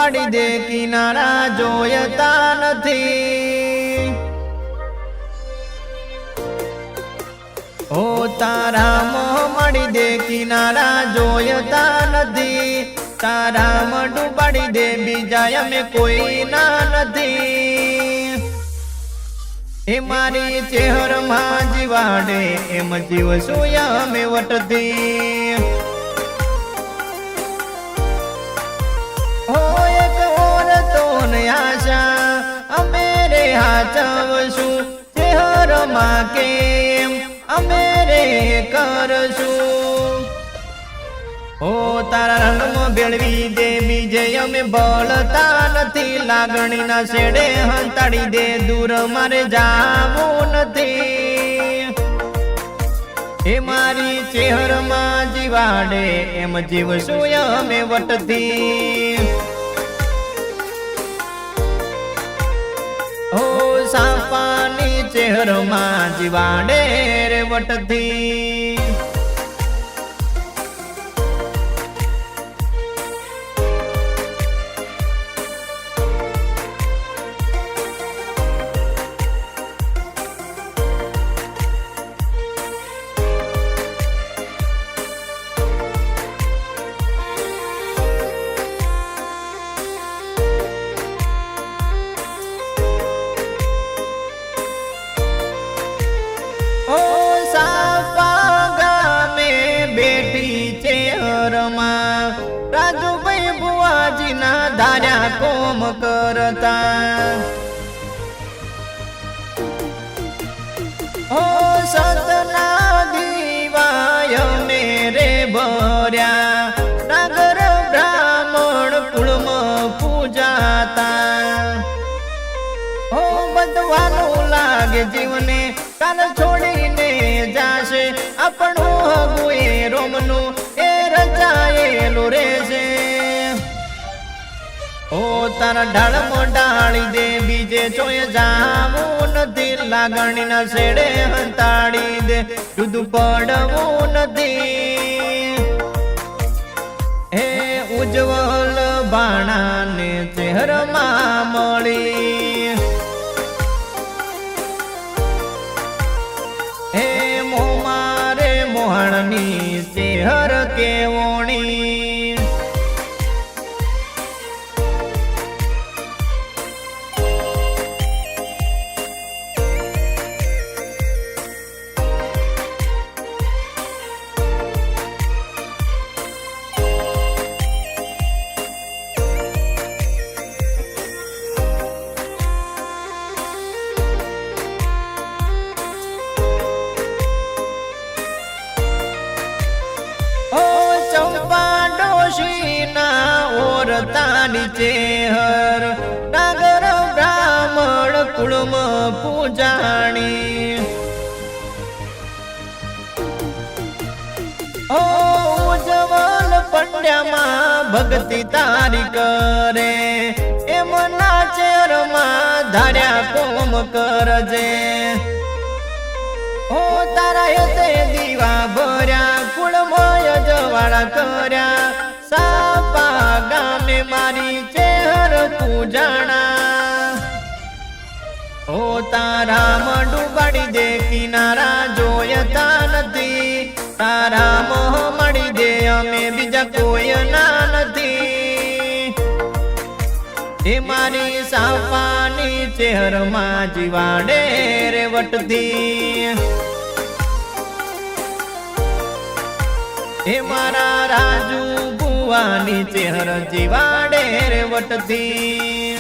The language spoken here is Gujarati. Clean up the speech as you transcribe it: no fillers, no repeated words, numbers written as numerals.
ડૂબાડી દે કિનારા જોયતા નથી। ઓ તારા મોહ મળી દે કિનારા જોયતા નથી। તારામાં ડૂબાડી દે બીજા અમે કોઈ ના નથી। એ મારી ચહેરમાં જીવાડે એમ જીવશું અમે વટથી। હો એક ઓરતો ને આશા અમે રે હાચવશું ચહેરમાં કેમ અમે રે કરશું। ઓ તારા રંગમાં ભેળવી દે બીજે અમે બળતા નથી। લાગણીના શેડે હંતાડી દે દૂર મારે જાવું નથી। એ મારી ચહેરમાં જીવાડે એમ જીવશું અમે વટથી। ઓ સાપાની ચહેરમાં જીવાડે રે વટથી। રાજુભાઈ બુઆજીના ધાર્યા કોમ કરતા। ઓ સતના દીવાય મેરે ભર્યા નાગર બ્રાહ્મણ કુળમાં પૂજાતા। ઓ બધવાનું લાગે જીવને કાલ છોડીને જાશે આપણું હગું એ રોમનું એ રચાયેલું રહેશે। ઓ તારા ઢાળમાં ઢાળી દે બીજે ચોય જાવું નથી। લાગણીના શેડે હંતાડી દે જુદું પડવું નથી। હે ઉજ્જવલ બાણાને ચહેરમાં મળી હે મો મારે મોહણની ચહેર કેવોણી। ઓરતાની ચેહર નાગર બ્રાહ્મણ કુળમાં પૂજાણી। ઓ ઉજ્જવલ પંડ્યામાં ભક્તિ તારી કરે એમના ચેરમાં ધાર્યા કોમ કરજે। ઓ તારા યતે દીવા ભર્યા કુળમય જવાળા કર્યા। સાપા ગામે મારી ચહેર પૂજાણા। ઓ તારામાં ડૂબાડી દે કિનારા જોયતા નથી। તારા મોહ મળી દે અમે બીજા કોઈ ના નથી। એ મારી સાપાની ચહેરમાં જીવાડે રે વટથી। એ મારા રાજુ બુઆની ચહેર જીવાડે રે વટથી।